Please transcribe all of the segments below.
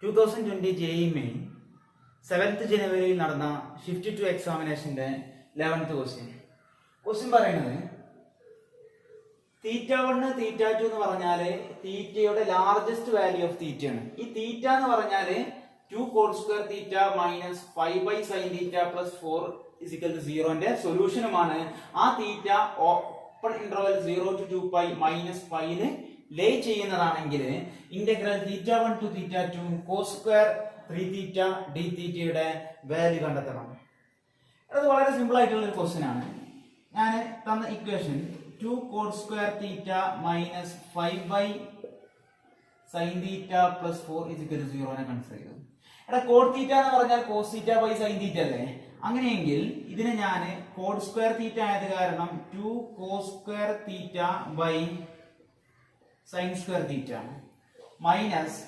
2020 JEE main 7th ജനുവരിയിൽ നടന്ന shift to എക്സാമിനേഷന്റെ 11th question പറയുന്നത് θ1 θ2 എന്ന് പറഞ്ഞാല് തീറ്റയുടെ ലാർജസ്റ്റ് വാല്യൂ ഓഫ് തീറ്റയാണ്. ഈ തീറ്റ എന്ന് പറഞ്ഞാല് 2 cot square theta minus 5 sin theta plus 4 0ന്റെ സൊല്യൂഷനുമാണ്. ആ theta open interval 0 to 2π minus പൈന് ലേ ചെയ്യുന്നതാണെങ്കിൽ integral θ1 to θ2 cos square 3θ d തീറ്റയുടെ വാല്യൂ കണ്ടെത്തണം. അത് വളരെ സിമ്പിൾ ആയിട്ടുള്ള ഒരു ക്വസ്റ്റ്യൻ ആണ്. ഞാൻ തന്ന equation 2 cot square theta minus 5 sin theta plus 4 0 consider ചെയ്തു. കോഡ് തീറ്റ എന്ന് പറഞ്ഞാൽ cos theta by sine theta അല്ലേ? അങ്ങനെയെങ്കിൽ ഇതിനെ ഞാൻ കോഡ് സ്ക്വയർ തീറ്റ ആയത് കാരണം 2 cos square theta by sine square theta minus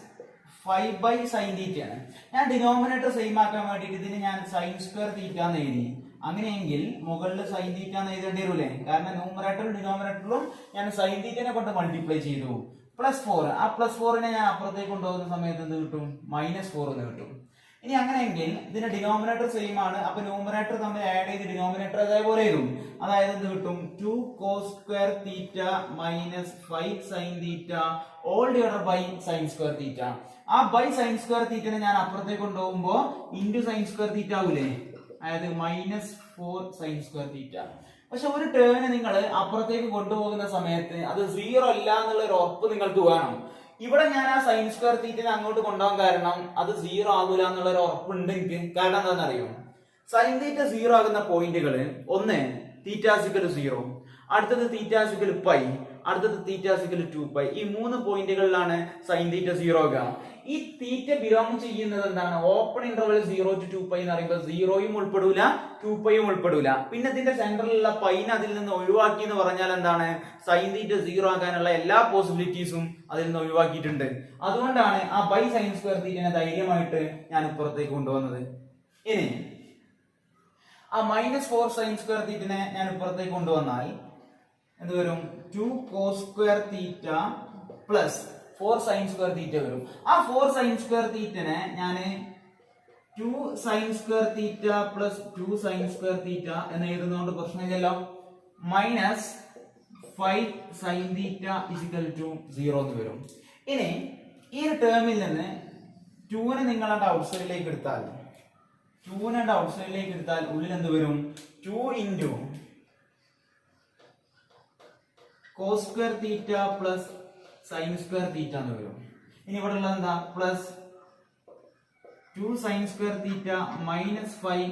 5 sine theta ആണ്. ഞാൻ ഡിനോമിനേറ്റർ സെയിം ആക്കാൻ വേണ്ടിയിട്ട് ഇതിന് ഞാൻ സൈൻ സ്ക്വയർ തീറ്റ എന്ന് എഴുതി. അങ്ങനെയെങ്കിൽ മുകളിൽ സൈൻ തീറ്റ എന്ന് എഴുതേണ്ടി വരൂലേ? കാരണം ന്യൂമറേറ്ററും ഡിനോമിനേറ്ററിലും ഞാൻ സൈൻ തീറ്റനെ കൊണ്ട് മൾട്ടിപ്ലൈ ചെയ്തു. പ്ലസ് 4, ആ പ്ലസ് 4നെ ഞാൻ അപ്പുറത്തേക്ക് കൊണ്ടുപോകുന്ന സമയത്ത് എന്ത് കിട്ടും? -4 എന്ന് കിട്ടും. ഇനി അങ്ങനെയെങ്കിൽ ഇതിന്റെ ഡിനോമിനേറ്റർ സെയിം ആണ്. അപ്പൊ ന്യൂമറേറ്റർ തമ്മിൽ ആഡ് ചെയ്ത് ഡിനോമിനേറ്റർ അതേപോലെ എഴുതും. അതായത് എന്ത് കിട്ടും? 2 cos square theta minus 5 sin theta all divided by sine square theta. ആ ബൈ സൈൻ സ്ക്വയർ തീറ്റനെ ഞാൻ അപ്പുറത്തേക്ക് കൊണ്ടുപോകുമ്പോ ഇൻറ്റു സൈൻ സ്ക്വയർ തീറ്റ ആവൂലേ? അതായത് -4 sin സ്ക്വയർ തീറ്റ. പക്ഷെ ഒരു ടേമിനെ നിങ്ങൾ അപ്പുറത്തേക്ക് കൊണ്ടുപോകുന്ന സമയത്ത് അത് 0 അല്ല എന്നുള്ള ഒരു ഉറപ്പ് നിങ്ങൾക്ക് വേണം. ഇവിടെ ഞാൻ ആ സൈൻ സ്ക്വയർ തീറ്റനെ അങ്ങോട്ട് കൊണ്ടുപോകാൻ കാരണം അത് 0 ആകൂല എന്നുള്ള ഒരു ഉറപ്പുണ്ട് എനിക്ക്. കാരണം എന്താണെന്നറിയോ? സൈൻ തീറ്റ 0 ആകുന്ന പോയിന്റുകൾ ഒന്ന് θ 0, അടുത്തത് θ π, അടുത്തത് θ 2π. ഈ 3 പോയിന്റുകളിലാണ് സൈൻ തീറ്റ 0 ആകുക. ഈ തീറ്റ ബിലോങ് ചെയ്യുന്നത് എന്താണ്? ഓപ്പൺ ഇന്റർവെൽ 0 to 2π എന്ന് പറയുമ്പോൾ 0യും ഉൾപ്പെടൂല 2πയും ഉൾപ്പെടൂല. പിന്നെ ഇതിന്റെ സെന്ററിലുള്ള പൈനെ അതിൽ നിന്ന് ഒഴിവാക്കി എന്ന് പറഞ്ഞാൽ എന്താണ്? സൈൻ തീറ്റ 0 ആകാനുള്ള എല്ലാ പോസിബിലിറ്റീസും അതിൽ നിന്ന് ഒഴിവാക്കിയിട്ടുണ്ട്. അതുകൊണ്ടാണ് ആ ബൈ സൈൻ സ്ക്വയർ തീറ്റനെ ധൈര്യമായിട്ട് ഞാൻ ഇപ്പുറത്തേക്ക് കൊണ്ടുവന്നത്. ഇനി ആ -4 sin സ്ക്വയർ തീറ്റനെ ഞാൻ ഇപ്പുറത്തേക്ക് കൊണ്ടുവന്നാൽ എന്ത് വരും? 2 cos square theta plus 4 sin square തീറ്റ വരും. ആ 4 sin സ്ക്വയർ തീറ്റനെ ഞാൻ 2 sin square theta plus 2 sin square theta എന്ന് എഴുതുന്നതുകൊണ്ട് പ്രശ്നമില്ലല്ലോ. മൈനസ് 5 sin തീറ്റ = 0 എന്ന് വരും. ഇനി ഈ ഒരു ടേമിൽ നിന്ന് 2നെ നിങ്ങൾ ഔട്ട് സൈഡിലേക്ക് എടുത്താൽ ഉള്ളിൽ എന്ത് വരും? 2 into cos square theta plus sine square theta എന്ന് വരും. ഇനി ഇവിടെ ഉള്ളത് എന്താ? Plus 2 sin square theta minus 5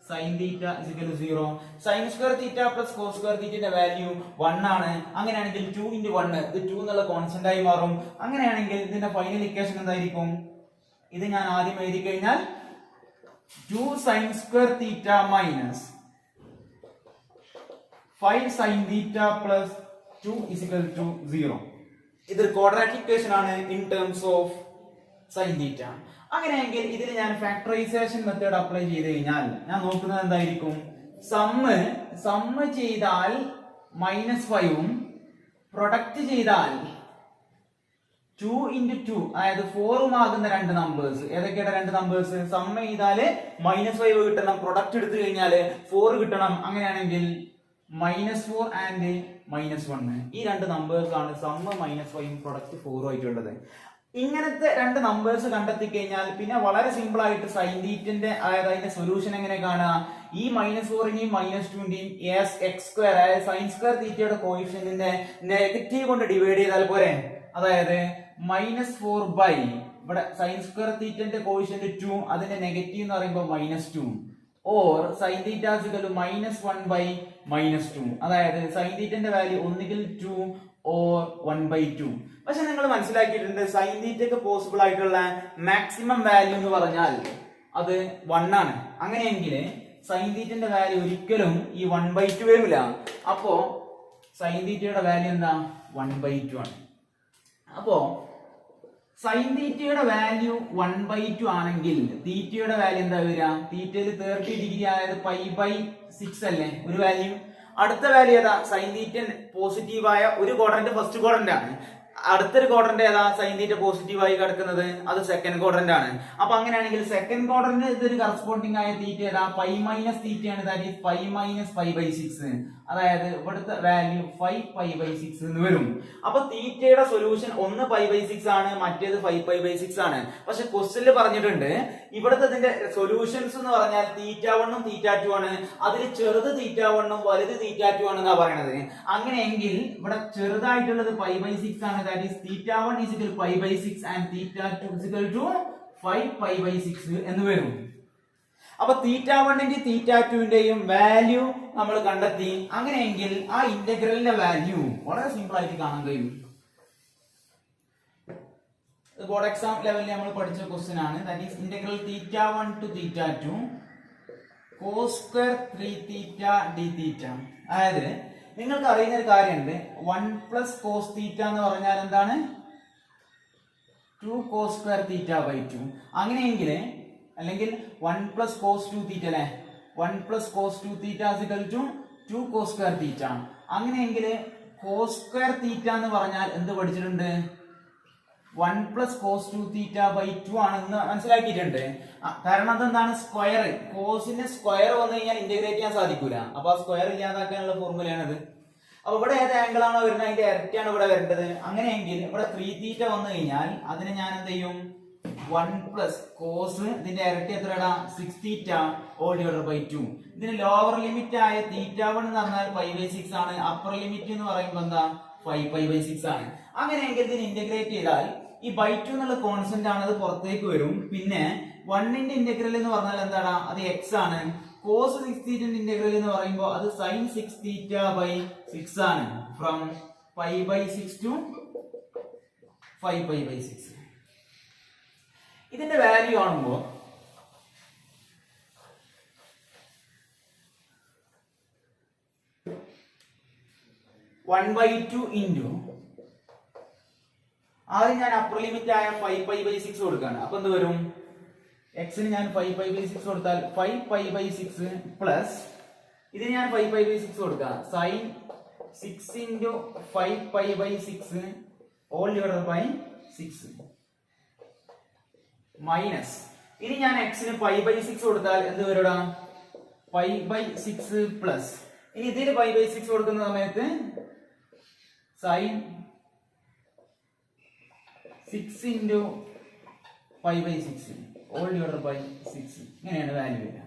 sin theta = 0. Sine square theta plus cos square തീറ്റയുടെ വാല്യൂ 1 ആണ്. അങ്ങനെയാണെങ്കിൽ 2 into 1 ഇത് 2 എന്നുള്ള കോൺസ്റ്റന്റ് ആയി മാറും. അങ്ങനെയാണെങ്കിൽ ഇതിന്റെ ഫൈനൽ ഇക്വേഷൻ എന്തായിരിക്കും? ഇത് ഞാൻ ആദ്യം എഴുതി കഴിഞ്ഞാൽ 2 sin square theta minus 5 sin theta plus 2 = 0. ഇതൊരു ക്വാഡ്രാറ്റിക് ഇക്വേഷൻ ആണ് in terms of sine theta. അങ്ങനെയെങ്കിൽ ഇതിൽ ഞാൻ ഫാക്ടറൈസേഷൻ മെത്തേഡ് അപ്ലൈ ചെയ്ത് കഴിഞ്ഞാൽ ഞാൻ നോക്കുന്നത് എന്തായിരിക്കും? സമ്മ് ചെയ്താൽ -5ഉം പ്രൊഡക്റ്റ് ചെയ്താൽ 2 into 2 അതായത് 4ഉം ആകുന്ന രണ്ട് നമ്പേഴ്സ്. ഏതൊക്കെയാണ് രണ്ട് നമ്പേഴ്സ്? സമ്മ് ചെയ്താല് -5 കിട്ടണം, പ്രൊഡക്റ്റ് എടുത്തു കഴിഞ്ഞാല് 4 കിട്ടണം. അങ്ങനെയാണെങ്കിൽ -4 ആൻഡ് -1 ഈ രണ്ട് നമ്പേഴ്സ് ആണ് സമ്മ് -5ഉം പ്രൊഡക്റ്റ് 4ഉം ആയിട്ടുള്ളത്. ഇങ്ങനത്തെ രണ്ട് നമ്പേഴ്സ് കണ്ടെത്തി കഴിഞ്ഞാൽ പിന്നെ വളരെ സിമ്പിൾ ആയിട്ട് സൈൻ തീറ്റന്റെ അതായത് അതിന്റെ സൊല്യൂഷൻ എങ്ങനെ കാണുക? ഈ -4നെയും -2ന്റെയും x², അതായത് സൈൻ സ്ക്വയർ തീറ്റയുടെ കോഎഫിഷ്യന്റിന്റെ നെഗറ്റീവ് കൊണ്ട് ഡിവൈഡ് ചെയ്താൽ പോരെ? അതായത് -4 ഇവിടെ സൈൻ സ്ക്വയർ തീറ്റന്റെ കോഎഫിഷ്യന്റ് 2, അതിന്റെ നെഗറ്റീവ് എന്ന് പറയുമ്പോൾ -2, ഓർ സൈൻ തീറ്റ -1 -2. അതായത് സൈൻ തീറ്റന്റെ വാല്യൂ ഒന്നുകിൽ 2 ഓർ 1/2. പക്ഷെ നിങ്ങൾ മനസ്സിലാക്കിയിട്ടുണ്ട് സൈൻ തീറ്റക്ക് പോസിബിൾ ആയിട്ടുള്ള മാക്സിമം വാല്യൂ എന്ന് പറഞ്ഞാൽ അത് 1 ആണ്. അങ്ങനെയെങ്കിൽ സൈൻ തീറ്റന്റെ വാല്യൂ ഒരിക്കലും ഈ 1/2 വരില്ല. അപ്പോ സൈൻ തീറ്റയുടെ വാല്യൂ എന്താ? 1/2 ആണ്. അപ്പോ സൈൻ തീറ്റയുടെ വാല്യൂ 1/2 ആണെങ്കിൽ തീറ്റയുടെ വാല്യൂ എന്താ വരിക? തീറ്റയിൽ 30 ഡിഗ്രി അതായത് π/6 അല്ലേ ഒരു വാല്യൂ. അടുത്ത വാല്യൂ ഏതാ? സൈൻ തീറ്റ പോസിറ്റീവായ ഒരു ക്വാഡ്രന്റ് ഫസ്റ്റ് ക്വാഡ്രന്റ് ആണ്. അടുത്തൊരു ക്വാഡ്രന്റ് ഏതാ സൈൻ തീറ്റ പോസിറ്റീവ് ആയി കിടക്കുന്നത്? അത് സെക്കൻഡ് ക്വാഡ്രന്റ് ആണ്. അപ്പൊ അങ്ങനെയാണെങ്കിൽ സെക്കൻഡ് ക്വാഡ്രന്റ് ഇതൊരു കറസ്പോണ്ടിങ് ആയ തീറ്റ ഏതാ? പൈ മൈനസ് തീറ്റയാണ്. That is pi minus 5/6. അതായത് ഇവിടുത്തെ വാല്യൂ 5π/6 എന്ന് വരും. അപ്പൊ തീറ്റയുടെ സൊല്യൂഷൻ ഒന്ന് π/6 ആണ്, മറ്റേത് 5π/6 ആണ്. പക്ഷെ ക്വസ്റ്റ്യനിൽ പറഞ്ഞിട്ടുണ്ട് ഇവിടുത്തെ ഇതിന്റെ സൊല്യൂഷൻസ് എന്ന് പറഞ്ഞാൽ θ1 ഉം θ2 ആണ്. അതിൽ ചെറുത് θ1 ഉം വലുത് θ2 ആണെന്നാ പറയണത്. അങ്ങനെയെങ്കിൽ ഇവിടെ ചെറുതായിട്ടുള്ളത് π/6 ആണ്. ദാറ്റ് ഈസ് θ1 π/6 ആൻഡ് θ2 5π/6 എന്ന് വരും. അപ്പൊ θ1ന്റെയും θ2ന്റെയും വാല്യൂ നമ്മൾ കണ്ടെത്തി. അങ്ങനെയെങ്കിൽ ആ ഇന്റഗ്രലിന്റെ വാല്യൂ വളരെ സിമ്പിൾ ആയിട്ട് കാണാൻ കഴിയും. ബോർഡ് എക്സാം ലെവലിൽ നമ്മൾ പഠിച്ച ക്വസ്റ്റ്യൻ ആണ്. That is integral θ1 to θ2 cos square 3θ dθ. അതായത് നിങ്ങൾക്ക് അറിയുന്ന ഒരു കാര്യമുണ്ട്, 1 plus cos θ എന്ന് പറഞ്ഞാൽ എന്താണ്? 2 cos square θ/2. അങ്ങനെയെങ്കിൽ അല്ലെങ്കിൽ 1 plus cos 2θ അല്ലെ, 1 plus cos 2θ is equal to 2 cos square θ. അങ്ങനെയെങ്കിൽ cos square θ എന്ന് പറഞ്ഞാൽ എന്ത് പഠിച്ചിട്ടുണ്ട്? 1 plus cos 2θ/2 ആണെന്ന് മനസ്സിലാക്കിയിട്ടുണ്ട്. കാരണം അതെന്താണ്? സ്ക്വയർ. കോസിന്റെ സ്ക്വയർ വന്നു കഴിഞ്ഞാൽ ഇന്റഗ്രേറ്റ് ചെയ്യാൻ സാധിക്കൂല. അപ്പൊ ആ സ്ക്വയർ ഇല്ലാതാക്കാനുള്ള ഫോർമുലയാണത്. അപ്പൊ ഇവിടെ ഏത് ആംഗിൾ ആണോ വരുന്നത് അതിന്റെ ഇരട്ടിയാണ് ഇവിടെ വരേണ്ടത്. അങ്ങനെയെങ്കിൽ ഇവിടെ 3θ വന്നു കഴിഞ്ഞാൽ അതിന് ഞാൻ എന്ത് ചെയ്യും? 1 plus cos ഇതിന്റെ ഇരട്ടി എത്രടാ? 6θ all divided by 2. ഇതിന് ലോവർ ലിമിറ്റ് ആയ θ1 എന്ന് പറഞ്ഞാൽ π/6 ആണ്. അപ്പർ ലിമിറ്റ് എന്ന് പറയുമ്പോൾ എന്താ? 5π/6 ആണ്. അങ്ങനെയെങ്കിൽ ഇതിന് ഇന്റഗ്രേറ്റ് ചെയ്താൽ ഈ by2 എന്നുള്ള കോൺസ്റ്റന്റ് ആണ്, അത് പുറത്തേക്ക് വരും. പിന്നെ 1ന്റെ ഇന്റഗ്രൽ എന്ന് പറഞ്ഞാൽ എന്താടാ? അത് x ആണ്. cos 6θ ഇന്റഗ്രൽ എന്ന് പറയുമ്പോൾ അത് sin 6θ/6 ആണ്. From π/6 to 5π/6. ഇതിന്റെ വാല്യൂ കാണുമ്പോ 1/2 ഇൻറ്റു ആദ്യം ഞാൻ അപ്പർ ലിമിറ്റ് ആയ 5π/6 കൊടുക്കുകയാണ്. അപ്പൊ എന്ത് വരും? എക്സിന് ഞാൻ 5π/6 കൊടുത്താൽ 5π/6 പ്ലസ് ഇതിന് ഞാൻ 5π/6 കൊടുക്കാം. Sine 6 into 5π/6 all divided by 6 minus ഇനി ഞാൻ എക്സിന് π/6 കൊടുത്താൽ എന്ത് വരൂടാ? π/6 പ്ലസ് ഇനി ഇതിന് π/6 കൊടുക്കുന്ന സമയത്ത് sine 6 into π/6 all divided by 6. ഇങ്ങനെയാണ് വാല്യൂ വരിക.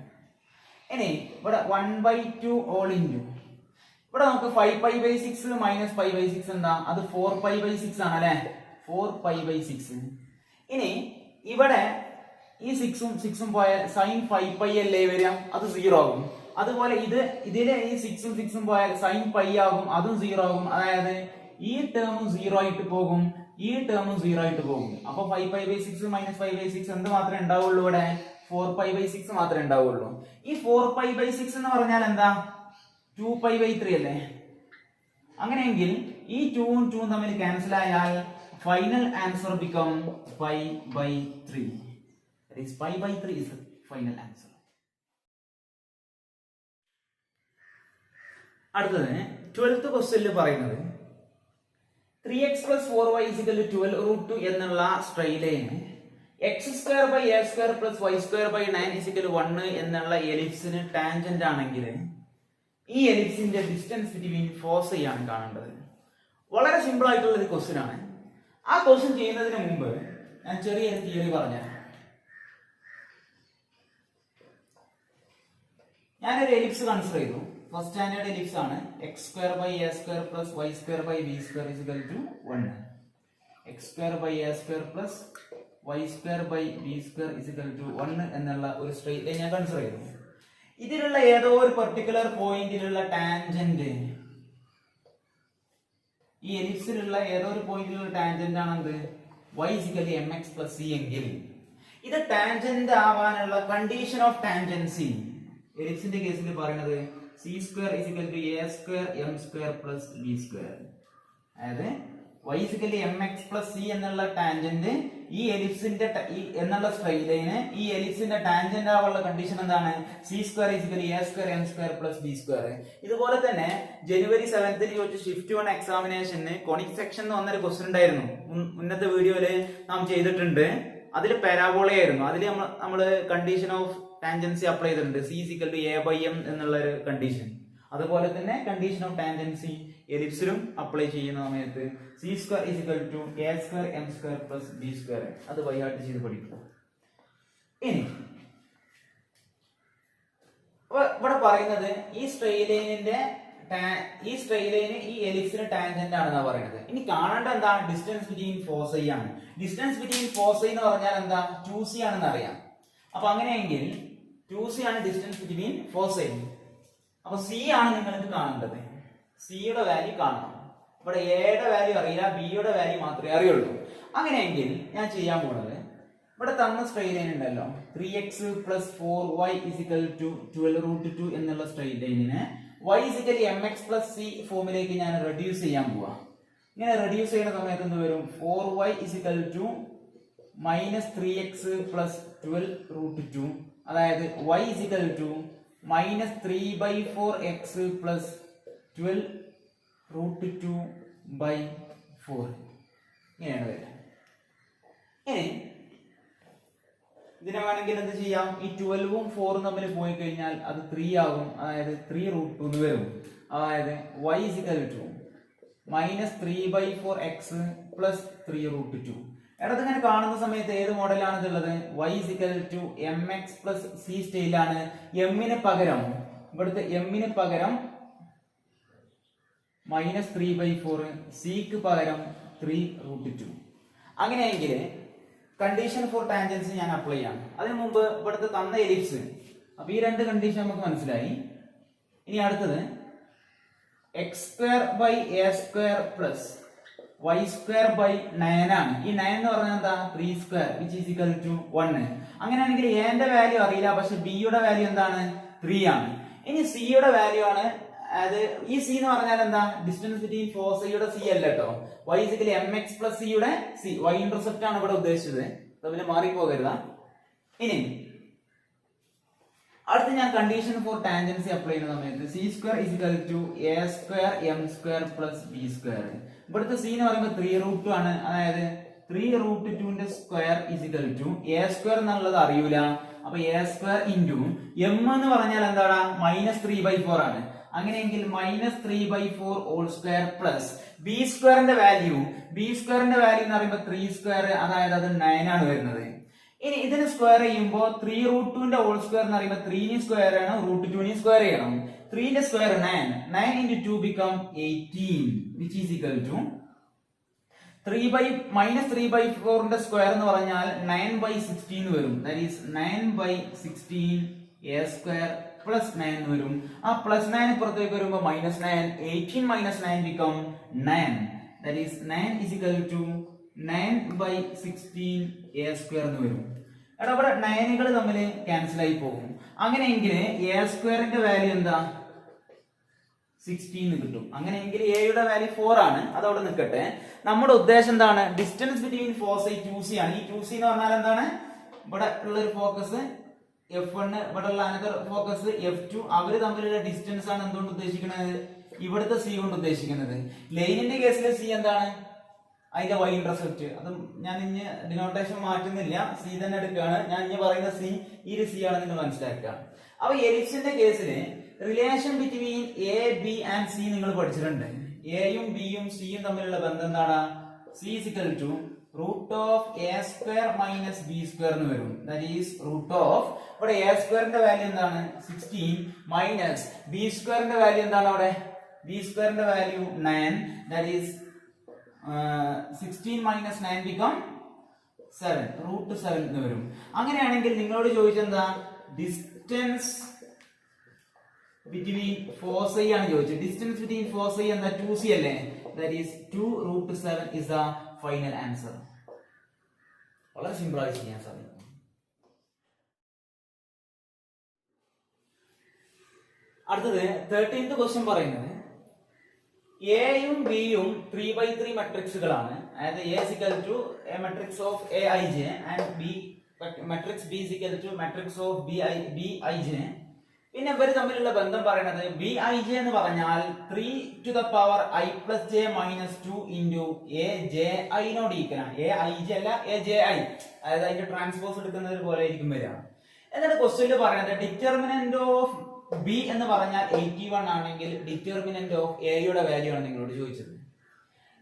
ഇനി ഇവിടെ 1/2 ഓൾ ഇൻറ്റു ഇവിടെ നമുക്ക് 5π/6 മൈനസ് π/6 എന്താ? അത് 4π/6 ആണ് അല്ലെ? 4π/6. ഇനി ഇവിടെ ഈ 6ഉം പോയാൽ സൈൻ 5π അല്ലേ വരിക? അത് 0 ആകും. അതുപോലെ ഇതിലെ ഈ 6ഉം പോയാൽ സൈൻ π ആകും, അതും 0 ആകും. അതായത് ഈ ടേമും 0 ആയിട്ട് പോകും, ഈ ടേമും 0 ആയിട്ട് പോകും. അപ്പൊ 5π/6 മൈനസ് 5/6 എന്ത് മാത്രമേ ഉണ്ടാവുള്ളൂ? ഇവിടെ 4π/6 മാത്രമേ ഉണ്ടാവുള്ളൂ. ഈ 4π/6 എന്ന് പറഞ്ഞാൽ എന്താ? 2π/3 അല്ലേ? അങ്ങനെയെങ്കിൽ ഈ 2ഉം 2ഉം തമ്മിൽ ക്യാൻസൽ ആയാൽ final answer become π/3. That is π/3 is the final answer. അടുത്തത് 12th ക്വസ്റ്റ്യനിൽ പറയുന്നത് 3x plus 4y is equal to 12√2 എന്നുള്ള straight line x² plus y² 9 is equal to 1 എന്നുള്ള എലിപ്സിന് ടാൻജന്റ് ആണെങ്കിൽ ഈ എലിപ്സിന്റെ ഡിസ്റ്റൻസ് ബിറ്റ്വീൻ ഫോസൈ ആണ് കാണേണ്ടത്. വളരെ സിമ്പിൾ ആയിട്ടുള്ള ഒരു ക്വസ്റ്റ്യൻ ആണ്. ആ ക്വസ്റ്റ്യൻ ചെയ്യുന്നതിന് മുമ്പ് ഞാൻ ചെറിയൊരു തിയറി പറഞ്ഞുതരാം. ഞാനൊരു എലിപ്സ് കൺസിഡർ ചെയ്തു. ഫസ്റ്റ് സ്റ്റാൻഡേർഡ് എലിപ്സ് ആണ്. x² plus y² b² is equal to 1. x² plus y² b² is equal to 1 എന്നുള്ള ഒരു സ്ട്രെയിറ്റ് ലൈൻ ഞാൻ കൺസിഡർ ചെയ്തു. ഇതിലുള്ള ഏതോ ഒരു പെർട്ടിക്കുലർ പോയിന്റിലുള്ള ടാൻജന്റ്, ഈ എലിപ്സിലുള്ള ഏതോ ഒരു പോയിന്റിലുള്ള tangent ആണെന്ത്? y is equal to mx plus c എങ്കിൽ ഇത് ടാൻജന്റ് ആവാനുള്ള കണ്ടീഷൻ ഓഫ് ടാൻജൻസി എലിപ്സിന്റെ കേസിൽ പറയുന്നത് c² is equal to a² m² plus b². അതായത് y is equal to mx plus c എന്നുള്ള ടാൻജന്റ് ഈ എലിപ്സിന്റെ എന്നുള്ള സ്ട്രെയിറ്റ് ലൈന് ഈ എലിപ്സിന്റെ ടാൻജന്റ് ആവാനുള്ള കണ്ടീഷൻ എന്താണ്? C square equal A square M square plus B square. ഇതുപോലെ തന്നെ ജനുവരി 7th ചോദിച്ച ഷിഫ്റ്റ് 1 എക്സാമിനേഷന് കോണിക് സെക്ഷൻ എന്ന് വന്നൊരു ക്വസ്റ്റ്യൻ ഉണ്ടായിരുന്നു. മുന്നത്തെ വീഡിയോയില് നാം ചെയ്തിട്ടുണ്ട്. അതിൽ പാരാബോളയായിരുന്നു. അതിൽ നമ്മള് കണ്ടീഷൻ ഓഫ് ടാൻജൻസി അപ്ലൈ ചെയ്തിട്ടുണ്ട്. C equal to A by M എന്നുള്ള ഒരു കണ്ടീഷൻ. അതുപോലെ തന്നെ കണ്ടീഷൻ ഓഫ് ടാൻജൻസി എലിപ്സിലും അപ്ലൈ ചെയ്യുന്ന സമയത്ത് C square is equal to A square M square plus B square. അത് ബൈഹാർട്ട് ചെയ്ത് പഠിക്കുക. ഇനി ഇവിടെ പറയുന്നത് ഈ സ്ട്രെയിറ്റ് ലൈന് ഈ എലിപ്സിന് ടാൻജന്റ് ആണെന്നാണ് പറയുന്നത്. ഇനി കാണേണ്ട എന്താ? ഡിസ്റ്റൻസ് ബിറ്റ്വീൻ ഫോസൈ ആണ്. ഡിസ്റ്റൻസ് ബിറ്റ്വീൻ ഫോസൈ എന്ന് പറഞ്ഞാൽ എന്താ? 2c ആണെന്ന് അറിയാം. അപ്പൊ അങ്ങനെയെങ്കിൽ 2c ആണ് ഡിസ്റ്റൻസ് ബിറ്റ്വീൻ ഫോസൈ. അപ്പൊ സി ആണ് നിങ്ങൾക്ക് കാണേണ്ടത്. സിയുടെ വാല്യൂ കാണണം. ഇവിടെ എയുടെ വാല്യൂ അറിയില്ല, ബിയുടെ വാല്യൂ മാത്രമേ അറിയുള്ളൂ. അങ്ങനെയെങ്കിൽ ഞാൻ ചെയ്യാൻ പോണത്, ഇവിടെ തന്ന സ്ട്രെയിറ്റ് ലൈൻ ഉണ്ടല്ലോ 3x plus 4y is equal to 12√2 എന്നുള്ള സ്ട്രെയിറ്റ് ലൈനിനെ y is equal to mx plus c ഫോമിലേക്ക് ഞാൻ റെഡ്യൂസ് ചെയ്യാൻ പോവാ. ഇങ്ങനെ റെഡ്യൂസ് ചെയ്യുന്ന സമയത്ത് എന്ത് വരും? 4y is equal to minus 3x plus 12√2, അതായത് y is equal to minus 3/4x plus 12√2/4. ഇങ്ങനെയാണ് വരിക. ഇനി ഇതിനെ വേണമെങ്കിൽ എന്ത് ചെയ്യാം? ഈ 12ഉം 4ഉം തമ്മിൽ പോയി കഴിഞ്ഞാൽ അത് 3 ആകും. അതായത് 3√2 എന്ന് വരും. അതായത് y is equal to minus 3/4x plus 3√2. ഇങ്ങനെ കാണുന്ന സമയത്ത് ഏത് മോഡലാണ് ഇതുള്ളത്? y is equal to mx plus c സ്റ്റൈലാണ്. എമ്മിന് പകരം ഇവിടുത്തെ എമ്മിന് പകരം minus 3/4, സിക്ക് പകരം 3√2. അങ്ങനെയെങ്കിൽ കണ്ടീഷൻ ഫോർ ടാൻജൻസി ഞാൻ അപ്ലൈ ചെയ്യാം. അതിനു മുമ്പ് ഇവിടുത്തെ തന്ന എലിപ്സ്, അപ്പൊ ഈ രണ്ട് കണ്ടീഷൻ നമുക്ക് മനസ്സിലായി. ഇനി അടുത്തത് x²/a² പ്ലസ് y²/9 ആണ്. ഈ 9 എന്ന് പറഞ്ഞാൽ എന്താ? 3² which is equal to 1. അങ്ങനെയാണെങ്കിൽ എന്റെ വാല്യൂ അറിയില്ല, പക്ഷെ ബിയുടെ വാല്യൂ എന്താണ്? 3 ആണ്. ഇനി സിയുടെ വാല്യൂ ആണ്. അത് ഈ സി എന്ന് പറഞ്ഞാൽ എന്താ? ഡിസ്റ്റൻസ് ബിറ്റ്വീൻ ഫോസൈയുടെ സി അല്ല കേട്ടോ. y is equal to mx plus c യുടെ c. y ഇന്റർസെപ്റ്റ് ആണ് ഇവിടെ ഉദ്ദേശിച്ചത്. തമ്മിൽ മാറിപ്പോകരുതാ. ഇനി അടുത്ത് ഞാൻ കണ്ടീഷൻ ഫോർ ടാൻജൻസി അപ്ലൈ ചെയ്യുന്ന സമയത്ത് c² is equal to a² m² plus b². ഇവിടുത്തെ c എന്ന് പറയുമ്പോൾ 3√2 ആണ്. അതായത് 3√2ന്റെ square is equal to a² എന്നുള്ളത് അറിയൂല. അപ്പൊ a² ഇൻറ്റു m എന്ന് പറഞ്ഞാൽ എന്താണ്? -3/4 ആണ്. അങ്ങനെയെങ്കിൽ -3/4 ഹോൾ സ്ക്വയർ പ്ലസ് b²ന്റെ വാല്യൂ എന്ന് പറയുമ്പോൾ 3², അതായത് അത് 9 ആണ് വരുന്നത്. ഇനി ഇതിന് സ്ക്വയർ ചെയ്യുമ്പോൾ 3√2ന്റെ ഹോൾ സ്ക്വയർ എന്ന് പറയുമ്പോൾ 3 സ്ക്വയർ ആണ്, √2 സ്ക്വയർ ചെയ്യണം. 3ന്റെ square 9 into 2 become 18 which is equal to -3/4ന്റെ സ്ക്വയർ എന്ന് പറഞ്ഞാൽ 9/16 വരും. that is 9/16 a² plus 9 വരും. ആ പ്ലസ് 9 പുറത്തേക്ക് വരുമ്പോൾ -9, 18 minus 9 become 9. that is 9 is equal to 9/16 a² എന്ന് വരും. എടാ ഇവിടെ 9കൾ തമ്മിൽ ക്യാൻസൽ ആയി പോകും. അങ്ങനെയെങ്കിൽ a²ന്റെ വാല്യൂ എന്താ? 16 കിട്ടും. അങ്ങനെയെങ്കിൽ എയുടെ വാല്യൂ 4 ആണ്. അതവിടെ നിൽക്കട്ടെ. നമ്മുടെ ഉദ്ദേശം എന്താണ്? ഡിസ്റ്റൻസ് ബിറ്റ്വീൻ ഫോസൈ 2c ആണ്. ഈ 2c എന്ന് പറഞ്ഞാൽ എന്താണ്? ഇവിടെ ഉള്ളൊരു ഫോക്കസ് F1, ഇവിടെ ഉള്ള അനദർ ഫോക്കസ് F2. അവര് തമ്മിലുള്ള ഡിസ്റ്റൻസ് ആണ് എന്തുകൊണ്ട് ഉദ്ദേശിക്കുന്നത്? ഇവിടുത്തെ സി കൊണ്ട് ഉദ്ദേശിക്കുന്നത്. ലൈനിന്റെ കേസിൽ സി എന്താണ്? അതിന്റെ y ഇന്റർസെപ്റ്റ്. അത് ഞാൻ ഇനി ഡിനോട്ടേഷൻ മാറ്റുന്നില്ല, സി തന്നെ എടുക്കുകയാണ്. ഞാൻ ഇനി പറയുന്ന സി ഈ സി ആണെന്ന് നിങ്ങൾ മനസ്സിലാക്കുക. അപ്പൊ എലിപ്സിന്റെ കേസിൽ relation between A, B and C നിങ്ങൾ പഠിച്ചിട്ടുണ്ട്. എയും ബിയും സിയും തമ്മിലുള്ള ബന്ധം എന്താണ്? c is equal to √a² minus b² എന്ന് വരും. that is ഇവിടെ a²ന്റെ വാല്യൂ എന്താണ്? 16 മൈനസ് b²ന്റെ വാല്യൂ എന്താണ്? അവിടെ b²ന്റെ value 9. that is 16 minus 9 become 7, √7 എന്ന് വരും. അങ്ങനെയാണെങ്കിൽ നിങ്ങളോട് ചോദിച്ചെന്താ? ഡിസ്റ്റൻസ് ബിറ്റ്വീൻ ഫോസൈ ആണ് ചോദിച്ചത്. ഡിസ്റ്റൻസ് ബിറ്റ്വീൻ ഫോസൈ എന്താ? 2c അല്ലേ? that is 2√7 is the final answer. വളരെ സിമ്പിൾ ആയി ചെയ്യാൻ സാധിക്കും. അടുത്തത് 13th ക്വസ്റ്റ്യൻ പറയുന്നത് എയും ബിയും 3/3 മെട്രിക്സുകളാണ്. അതായത് A is equal to a matrix of Aij and B matrix B is equal to matrix of Bij. പിന്നെ ഇവര് തമ്മിലുള്ള ബന്ധം പറയുന്നത് Bij എന്ന് പറഞ്ഞാൽ 3 to the power I plus j minus 2 into Aj നോട് ഈക്വൽ ആണ്. Aij അല്ല Aj, അതായത് അതിന്റെ ട്രാൻസ്പോസ് എടുക്കുന്നത് പോലെ ആയിരിക്കും വരിക. എന്നിട്ട് ക്വസ്റ്റ്യനിൽ പറയുന്നത് ഡിറ്റർമിനന്റ് ഓഫ് ബി എന്ന് പറഞ്ഞാൽ 81 ആണെങ്കിൽ ഡിറ്റർമിനന്റ് ഓഫ് എയുടെ വാല്യൂ ആണ് നിങ്ങളോട് ചോദിച്ചത്.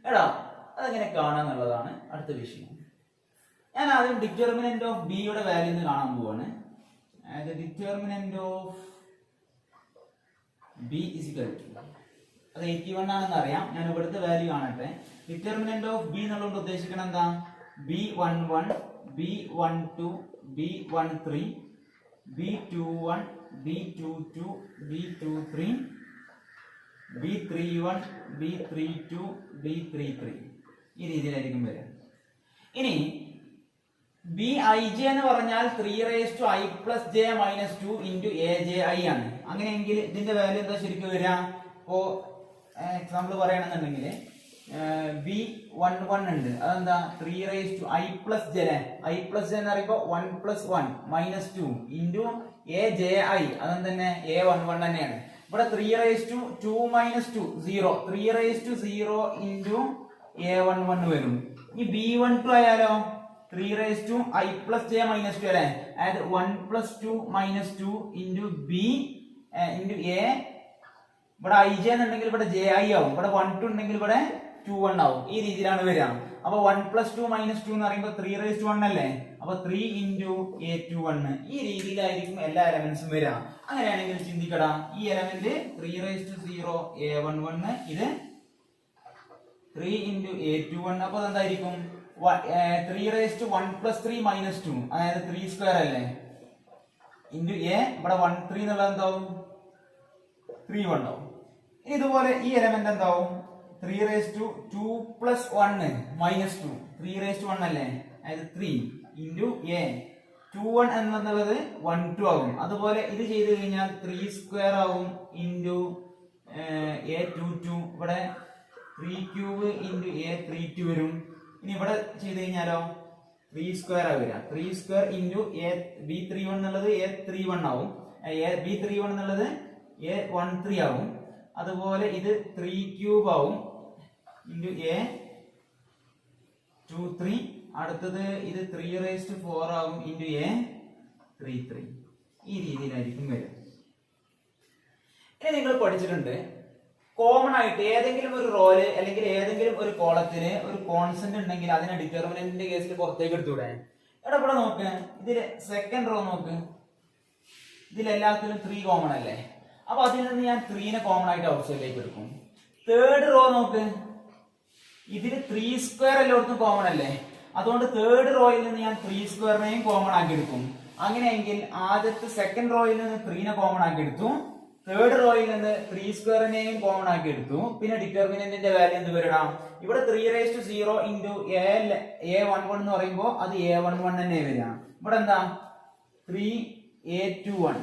എടാ അതെങ്ങനെ കാണാന്നുള്ളതാണ് അടുത്ത വിഷയം. ഞാൻ ആദ്യം ഡിറ്റർമിനന്റ് ഓഫ് ബിയുടെ വാല്യൂ എന്ന് കാണാൻ പോവാണ്. അതായത് determinant of B is equal to അത് 81 ആണെന്ന് അറിയാം. ഞാൻ ഇവിടുത്തെ വാല്യൂ കാണട്ടെ. ഡിറ്റർമിനന്റ് ഓഫ് ബി എന്നുള്ളത് ഉദ്ദേശിക്കണം എന്താ? B11 B12 B13 B21 B22 B23 B31 B32 B33 ഈ രീതിയിലായിരിക്കും വരിക. ഇനി Bij എന്ന് പറഞ്ഞാൽ 3 raised to I plus j minus 2 into Aj ആണ്. അങ്ങനെയെങ്കിൽ ഇതിന്റെ വാല്യൂ എന്താ ശരിക്കും വരിക? ഇപ്പോ എക്സാമ്പിൾ പറയുകയാണെന്നുണ്ടെങ്കിൽ B11 ഉണ്ട്, അതെന്താ 3 raised to I plus j I plus j എന്ന് പറയുമ്പോൾ 1 plus 1 minus 2 into Aj, അതും തന്നെ A11 തന്നെയാണ്. ഇവിടെ 3 raised to 2 minus 2 0 3 raised to 0 into A11 വരും. ഈ B12 ആയാലോ 3 raised to I plus j minus 2 അല്ലേ, അതായത് 1 plus 2 minus 2 into B into A. ഇവിടെ ij എന്നുണ്ടെങ്കിൽ ഇവിടെ ji ആവും, ഇവിടെ 1 2 ഉണ്ടെങ്കിൽ ഇവിടെ 21 ആവും. ഈ രീതിയിലാണ് വരിക. അപ്പൊ 1 plus 2 minus 2 എന്ന് പറയുമ്പോൾ 3 raised to 1 അല്ലേ, അപ്പൊ 3 into A21. ഈ രീതിയിലായിരിക്കും എല്ലാ എലമെന്റ്സും വരിക. അങ്ങനെയാണെങ്കിൽ ചിന്തിക്കടാ, ഈ എലമെന്റ് 3 raised to 0 A11, ഇത് 3 into A21. അപ്പൊ എന്തായിരിക്കും 3 raised to 1 plus 3 minus 2, അതായത് 3 square അല്ലേ, into A. ഇവിടെ 1 3 എന്നുള്ളത് എന്താവും 3 1 ആവും. ഇതുപോലെ ഈ എലമെന്റ് എന്താവും 3 raised to 2 plus 1 minus 2 3 raised to 1 അല്ലേ, അതായത് 3 into A 21 എന്നുള്ളത് 1 2 ആവും. അതുപോലെ ഇത് ചെയ്ത് കഴിഞ്ഞാൽ 3 square ആവും into A22. ഇവിടെ 3 cube into A32 വരും. ഇനി ഇവിടെ ചെയ്ത് കഴിഞ്ഞാലോ 3 square ആ വരിക. 3 square into B31 എന്നുള്ളത് A31 ആവും, B31 എന്നുള്ളത് A13 ആവും. അതുപോലെ ഇത് 3 cube ആവും into A23. അടുത്തത് ഇത് 3 raised to 4 ആവും into A33. ഈ രീതിയിലായിരിക്കും വരിക. ഇനി നിങ്ങൾ പഠിച്ചിട്ടുണ്ട് കോമൺ ആയിട്ട് ഏതെങ്കിലും ഒരു റോല് അല്ലെങ്കിൽ ഏതെങ്കിലും ഒരു കോളത്തിന് ഒരു കോൺസ്റ്റന്റ് ഉണ്ടെങ്കിൽ അതിനെ ഡിറ്റർമിനന്റിന്റെ കേസിൽ പുറത്തേക്ക് എടുത്തൂടെ? എടാ ഇവിടെ നോക്ക്, ഇതില് സെക്കൻഡ് റോ നോക്ക്, ഇതിലെല്ലാത്തിലും 3 കോമൺ അല്ലേ, അപ്പൊ അതിൽ നിന്ന് ഞാൻ 3നെ കോമൺ ആയിട്ട് ഔട്ട് സൈഡിലേക്ക് എടുക്കും. തേർഡ് റോ നോക്ക്, ഇതിൽ 3 സ്ക്വയർ എല്ലായിടത്തും കോമൺ അല്ലേ, അതുകൊണ്ട് തേർഡ് റോയിൽ നിന്ന് ഞാൻ 3 സ്ക്വയറിനെയും കോമൺ ആക്കി എടുക്കും. അങ്ങനെയെങ്കിൽ ആദ്യത്തെ സെക്കൻഡ് റോയിൽ നിന്ന് 3നെ കോമൺ ആക്കി എടുത്തു, തേർഡ് റോയിൽ നിന്ന് 3 സ്ക്വയറിനെയും കോമൺ ആക്കി എടുത്തു. പിന്നെ ഡിറ്റർമിനന്റിന്റെ വാല്യൂ എന്ത് വരണം? ഇവിടെ 3 raised to 0 into A11 എന്ന് പറയുമ്പോൾ അത് A11 തന്നെ വരിക. ഇവിടെ എന്താ 3A21,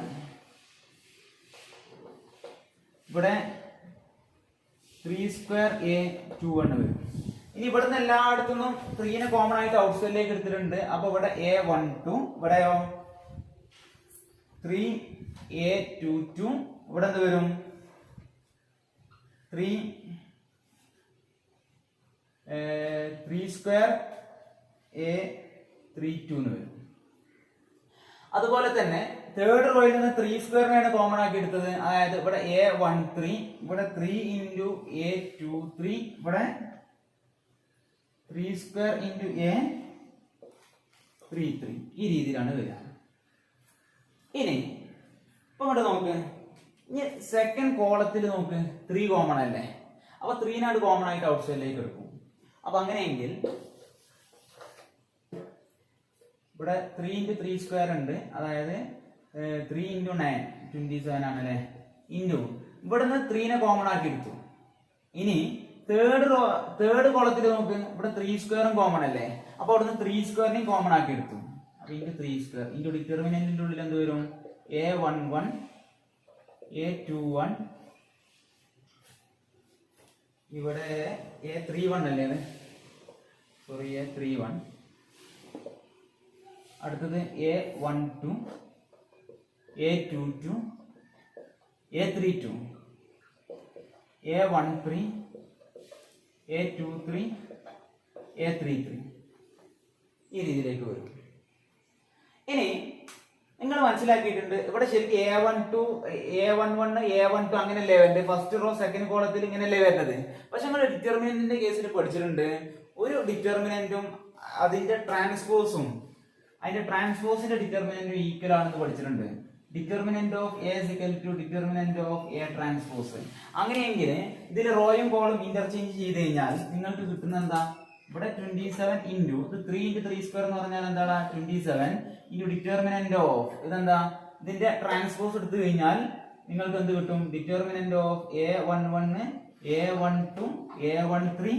ഇവിടെ 3 square A21 വരും. ഇനി ഇവിടുന്ന് എല്ലായിടത്തുനിന്നും 3നെ കോമൺ ആയിട്ട് ഔട്ട് സൈഡിലേക്ക് എടുത്തിട്ടുണ്ട്. അപ്പൊ ഇവിടെ A12, ഇവിടെയോ 3A22, ഇവിടെ എന്ത് വരും 3 square A32 എന്ന് വരും. അതുപോലെ തന്നെ തേർഡ് റോയിൽ നിന്ന് 3 സ്ക്വയറിനെയാണ് കോമൺ ആക്കി എടുത്തത്, അതായത് ഇവിടെ A13, ഇവിടെ 3 into A23, ഇവിടെ 3 square into A33. ഈ രീതിയിലാണ് വരിക. ഇനി ഇപ്പൊ ഇവിടെ നോക്ക്, ഇനി സെക്കൻഡ് കോളത്തിൽ നോക്ക് 3 കോമൺ അല്ലേ, അപ്പൊ 3നാണ് കോമൺ ആയിട്ട് ഔട്ട് സൈഡിലേക്ക് എടുക്കും. അപ്പൊ അങ്ങനെയെങ്കിൽ ഇവിടെ 3 into 3 സ്ക്വയർ ഉണ്ട്, അതായത് 3 into 9 27 ആണല്ലേ, ഇൻറ്റു ഇവിടുന്ന് 3നെ കോമൺ ആക്കി എടുത്തു. ഇനി തേർഡ് കോളത്തിൽ നോക്ക്, ഇവിടെ 3 സ്ക്വയറും കോമൺ അല്ലേ, അപ്പൊ അവിടുന്ന് 3 സ്ക്വയറിനെയും കോമൺ ആക്കി എടുത്തു. അപ്പൊ ഇൻറ്റു 3 സ്ക്വയർ ഇൻറ്റു ഡിറ്റർമിനന്റിന്റെ ഉള്ളിൽ എന്ത് വരും A11 A21, ഇവിടെ A31 അല്ലേ, സോറി A31, അടുത്തത് A12, A22, A32, A13, A23, A33 ഈ രീതിയിലേക്ക് വരും. ഇനി നിങ്ങൾ മനസ്സിലാക്കിയിട്ടുണ്ട് ഇവിടെ ശരിക്കും A12, A11, A12 അങ്ങനെയല്ലേ വരുന്നത്, ഫസ്റ്റ് റോ സെക്കൻഡ് കോളത്തിൽ ഇങ്ങനെയല്ലേ വരുന്നത്. പക്ഷെ നിങ്ങൾ ഡിറ്റർമിനന്റിന്റെ കേസിൽ പഠിച്ചിട്ടുണ്ട് ഒരു ഡിറ്റർമിനന്റും അതിന്റെ ട്രാൻസ്പോസിന്റെ ഡിറ്റർമിനന്റും ഈക്വൽ ആണെന്ന് പഠിച്ചിട്ടുണ്ട്. Determinant of A is equal to determinant of A transpose. അങ്ങനെയെങ്കിൽ ഇതിൽ റോയും കോളും ഇന്റർചേഞ്ച് ചെയ്ത് കഴിഞ്ഞാൽ നിങ്ങൾക്ക് കിട്ടുന്ന എന്താ, ഇവിടെ 27 ഇൻറ്റു 3 × 3 സ്ക്വയർ എന്ന് പറഞ്ഞാൽ എന്താണ് 27 ഇൻറ്റു ഡിറ്റർമിനന്റ് ഓഫ് ഇതെന്താ, ഇതിന്റെ ട്രാൻസ്പോസ് എടുത്തു കഴിഞ്ഞാൽ നിങ്ങൾക്ക് എന്ത് കിട്ടും, determinant of A11, A12, A13,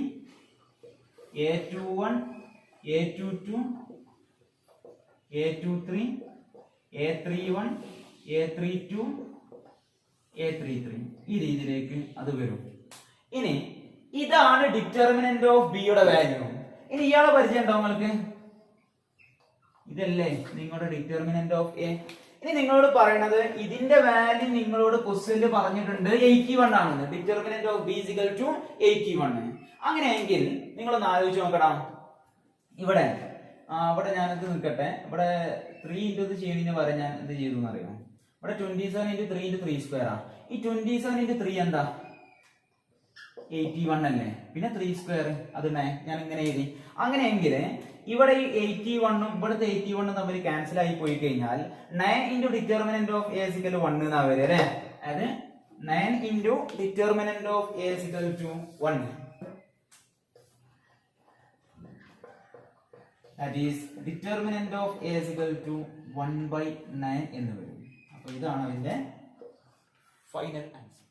A21, A22, A23, A31, A32, A33 ഈ രീതിയിലേക്ക് അത് വരും. ഇനി ഇതാണ് ഡിറ്റർമിനന്റ് ഓഫ് ബിയുടെ വാല്യൂ. ഇനി ഇയാളെ പരിചയം ഉണ്ടോ നിങ്ങൾക്ക്, ഇതല്ലേ നിങ്ങളുടെ ഡിറ്റർമിനന്റ് ഓഫ് എ. ഇനി നിങ്ങളോട് പറയണത് ഇതിന്റെ വാല്യൂ നിങ്ങളോട് ക്വസ്റ്റ്യനിൽ പറഞ്ഞിട്ടുണ്ട് 81 ആണെന്ന്. Determinant of B is equal to 81. അങ്ങനെയെങ്കിൽ നിങ്ങളൊന്ന് ആലോചിച്ച് നോക്കണം. ഇവിടെ ഞാനത് നിൽക്കട്ടെ, ഇവിടെ 3 ഇൻറ്റു ഇത് ചെയ്യുന്നതിന് പകരം ഞാൻ എന്ത് ചെയ്തു എന്നറിയാം, ഇവിടെ 27 × 3 × 3 സ്ക്വയർ ആ. ഈ 27 × 3 എന്താ 81 അല്ലേ, പിന്നെ 3 സ്ക്വയർ അത് ഞാൻ ഇങ്ങനെ എഴുതി. അങ്ങനെയെങ്കിൽ ഇവിടെ ഈ 81ഉം ഇവിടുത്തെ 81ഉം തമ്മിൽ ക്യാൻസൽ ആയി പോയി കഴിഞ്ഞാൽ 9 into determinant of A is equal to 1 എന്നാ വരെ അല്ലേ. അതായത് 9 into determinant of A is equal to 1. That is determinant of A is equal to 1/9 എന്ന് വരും. അപ്പോൾ ഇതാണ് അതിന്റെ ഫൈനൽ ആൻസർ.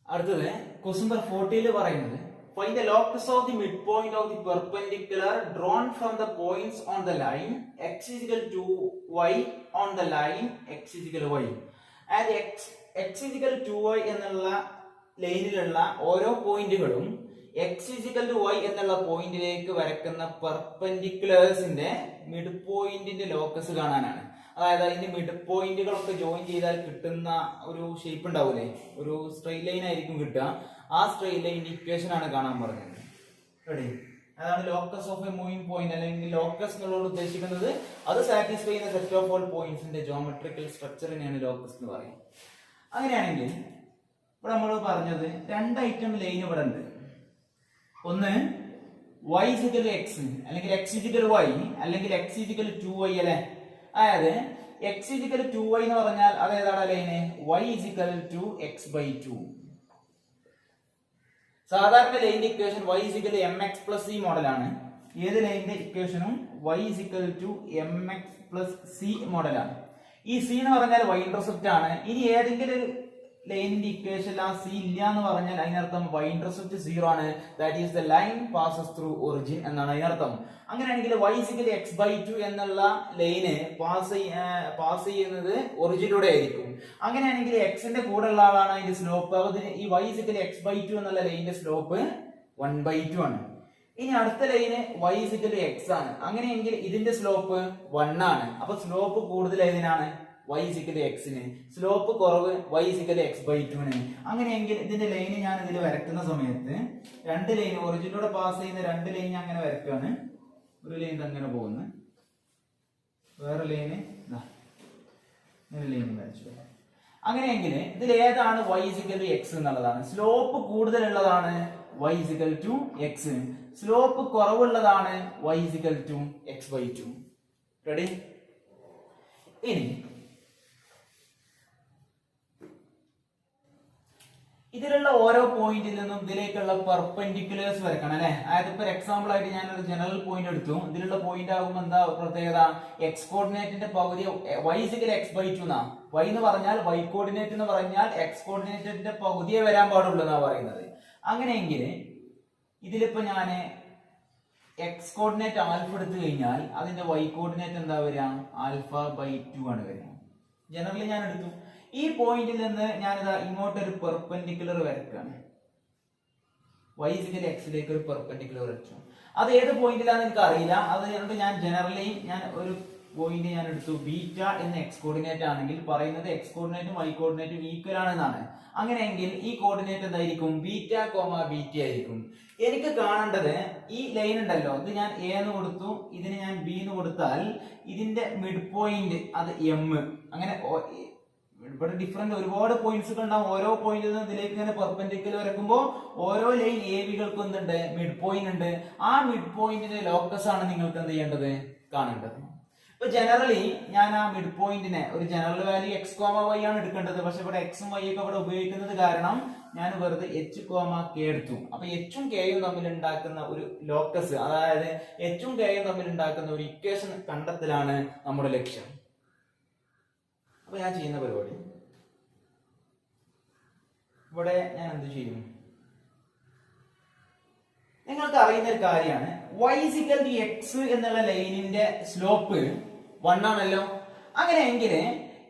അടുത്തത് ക്വസ്റ്റ്യൻ നമ്പർ 40 പറയുന്നത് find the locus of the midpoint of the perpendicular drawn from the points on the line x is equal to y on the line x is equal to y. And x is equal to y എന്നുള്ള ലൈനിലുള്ള ഓരോ പോയിന്റുകളും x is equal to y എന്നുള്ള പോയിന്റിലേക്ക് വരക്കുന്ന പെർപെൻഡിക്കുലേഴ്സിന്റെ mid പോയിന്റിന്റെ locus കാണാനാണ്. അതായത് അതിന്റെ മിഡ് പോയിന്റുകളൊക്കെ ജോയിൻ ചെയ്താൽ കിട്ടുന്ന ഒരു ഷേപ്പ് ഉണ്ടാവൂലേ, ഒരു സ്ട്രെയിറ്റ് ലൈൻ ആയിരിക്കും കിട്ടുക. ആ സ്ട്രെയിറ്റ് ലൈനിന്റെ ഇക്വേഷൻ ആണ് കാണാൻ പറഞ്ഞത്. റെഡി, അതാണ് locus of a moving point, അല്ലെങ്കിൽ ലോക്കസ് എന്നുള്ളത് ഉദ്ദേശിക്കുന്നത് അത് സാറ്റിസ്ഫൈ ചെയ്യുന്ന സെറ്റ് ഓഫ് ഓൾ പോയിന്റ്സിന്റെ ജോമെട്രിക്കൽ സ്ട്രക്ചറിനെയാണ് ലോക്കസ് എന്ന് പറയുന്നത്. അങ്ങനെയാണെങ്കിൽ ഇവിടെ നമ്മൾ പറഞ്ഞത് 2 ഐറ്റം ലൈൻ ഇവിടെ ഉണ്ട്. ഒന്ന് y is equal to x അല്ലെങ്കിൽ x is equal to y അല്ലെങ്കിൽ x is equal to 2y അല്ലേ. അതായത് x is equal to 2y എന്ന് പറഞ്ഞാൽ അത് ഏതാണ് line, y is equal to x/2. സാധാരണ ലൈനിന്റെ equation y is equal to mx plus c മോഡലാണ്. ഏത് ലൈനിന്റെ ഇക്വേഷനും y is equal to mx plus c മോഡലാണ്. ഈ c എന്ന് പറഞ്ഞാൽ y ഇന്റർസെപ്റ്റ് ആണ്. ഇനി ഏതെങ്കിലും ഒരു ലൈനിന്റെ ഇക്വേഷൻ ആ സി ഇല്ല എന്ന് പറഞ്ഞാൽ അതിനർത്ഥം y ഇന്റർസെപ്റ്റ് 0 ആണ്. That is the line passes through origin എന്നാണ് അതിനർത്ഥം. അങ്ങനെയാണെങ്കിൽ y is equal to x/2 എന്നുള്ള ലൈന് പാസ് ചെയ്യുന്നത് ഒറിജിനിലൂടെ ആയിരിക്കും. അങ്ങനെയാണെങ്കിൽ എക്സിന്റെ കൂടെ ഉള്ള ആളാണ് അതിന്റെ സ്ലോപ്പ്. ഈ y is equal to x/2 എന്നുള്ള ലൈനിന്റെ സ്ലോപ്പ് 1/2 ആണ്. ഇനി അടുത്ത line y is equal to x ആണ്. അങ്ങനെയെങ്കിൽ ഇതിന്റെ സ്ലോപ്പ് 1 ആണ്. അപ്പൊ സ്ലോപ്പ് കൂടുതൽ ഏതിനാണ്, y is equal to x ന്. സ്ലോപ്പ് കുറവ് y is equal to x/2 ന്. അങ്ങനെയെങ്കിൽ ഇതിന്റെ ലൈന് ഞാൻ ഇതിൽ വരയ്ക്കുന്ന സമയത്ത് 2 ലൈൻ ഒറിജിനിലൂടെ പാസ് ചെയ്യുന്ന 2 ലൈൻ ഞാൻ അങ്ങനെ വരയ്ക്കുകയാണ്. ഒരു ലൈൻ അങ്ങനെ പോകുന്നു, വേറെ ലൈന് ലൈൻ വരച്ചു. അങ്ങനെയെങ്കിൽ ഇതിൽ ഏതാണ് y is equal to x എന്നുള്ളതാണ്. സ്ലോപ്പ് കൂടുതലുള്ളതാണ് y is equal to x, slope കുറവുള്ളതാണ് y is equal to x/2. Ready? ഇനി ഇതിലുള്ള ഓരോ പോയിന്റിൽ നിന്നും ഇതിലേക്കുള്ള പെർപെൻഡിക്കുലേഴ്സ് വരക്കണം അല്ലെ. അതായത് ഇപ്പൊ എക്സാമ്പിൾ ആയിട്ട് ഞാൻ ഒരു ജനറൽ പോയിന്റ് എടുത്തു. ഇതിലുള്ള പോയിന്റ് ആകുമ്പോൾ എന്താ പ്രത്യേകത, എക്സ് കോർഡിനേറ്റിന്റെ പകുതി y is equal to x/2 എന്നാ. y എന്ന് പറഞ്ഞാൽ y കോർഡിനേറ്റ് എന്ന് പറഞ്ഞാൽ എക്സ് കോർഡിനേറ്റിന്റെ പകുതിയെ വരാൻ പാടുള്ളൂ എന്നാ പറയുന്നത്. അങ്ങനെയെങ്കിൽ ഇതിലിപ്പോ ഞാന് എക്സ് കോർഡിനേറ്റ് ആൽഫ എടുത്തു കഴിഞ്ഞാൽ അതിന്റെ y കോർഡിനേറ്റ് എന്താ വരിക, α/2 ആണ് വരിക. ജനറലി ഞാൻ എടുത്തു. ഈ പോയിന്റിൽ നിന്ന് ഞാനിതാ ഇങ്ങോട്ടൊരു പെർപെൻഡിക്കുലർ വരയ്ക്കുകയാണ്. y ഇസിക്കൽ എക്സിലേക്ക് ഒരു പെർപെൻഡിക്കുലർ വരച്ചു. അത് ഏത് പോയിന്റിലാന്ന് എനിക്ക് അറിയില്ല. അതുകൊണ്ട് ഞാൻ ജനറലി ഒരു പോയിന്റ് ഞാൻ എടുത്തു. ബീറ്റ എന്ന എക്സ് കോർഡിനേറ്റ് ആണെങ്കിൽ പറയുന്നത് എക്സ് കോർഡിനേറ്റും വൈ കോർഡിനേറ്റും ഈക്വൽ ആണെന്നാണ്. അങ്ങനെയെങ്കിൽ ഈ കോർഡിനേറ്റ് എന്തായിരിക്കും? ബീറ്റ കോമ ബീറ്റ ആയിരിക്കും. എനിക്ക് കാണേണ്ടത് ഈ ലൈൻ ഉണ്ടല്ലോ, ഇത് ഞാൻ എ എന്ന് കൊടുത്തു, ഇതിന് ഞാൻ ബി എന്ന് കൊടുത്താൽ ഇതിന്റെ മിഡ് പോയിന്റ് അത് എം. അങ്ങനെ ഇവിടെ ഡിഫറെന്റ് ഒരുപാട് പോയിന്റ്സുകൾ ഉണ്ടാവും. ഓരോ പോയിന്റിൽ നിന്ന് ഇതിലേക്ക് ഇങ്ങനെ പെർപെൻഡിക്കുലർ വരക്കുമ്പോൾ ഓരോ ലൈൻ എ ബികൾക്ക് എന്തുണ്ട്? മിഡ് പോയിന്റ് ഉണ്ട്. ആ മിഡ് പോയിന്റിന്റെ ലോക്കസ് ആണ് നിങ്ങൾക്ക് എന്ത് ചെയ്യേണ്ടത്? കാണേണ്ടത്. ഇപ്പൊ ജനറലി ഞാൻ ആ മിഡ് പോയിന്റിനെ ഒരു general value X comma Y ആണ് എടുക്കേണ്ടത്. പക്ഷെ ഇവിടെ എക്സും വൈ ഒക്കെ ഇവിടെ ഉപയോഗിക്കുന്നത് കാരണം ഞാൻ വെറുതെ എച്ച് കോമ കെ എടുത്തു. അപ്പൊ എച്ചും കെയും തമ്മിൽ ഉണ്ടാക്കുന്ന ഒരു ലോക്കസ്, അതായത് എച്ചും കെയും തമ്മിൽ ഉണ്ടാക്കുന്ന ഒരു ഇക്വേഷൻ കണ്ടെത്തലാണ് നമ്മുടെ ലക്ഷ്യം. അപ്പൊ ഞാൻ ചെയ്യുന്ന പരിപാടി ഇവിടെ ഞാൻ എന്ത് ചെയ്യും? നിങ്ങൾക്ക് അറിയുന്ന ഒരു കാര്യമാണ്, y ഇസിക്കൽ ടു എക്സ് എന്നുള്ള ലൈനിന്റെ സ്ലോപ്പ് 1 ആണല്ലോ. അങ്ങനെയെങ്കിൽ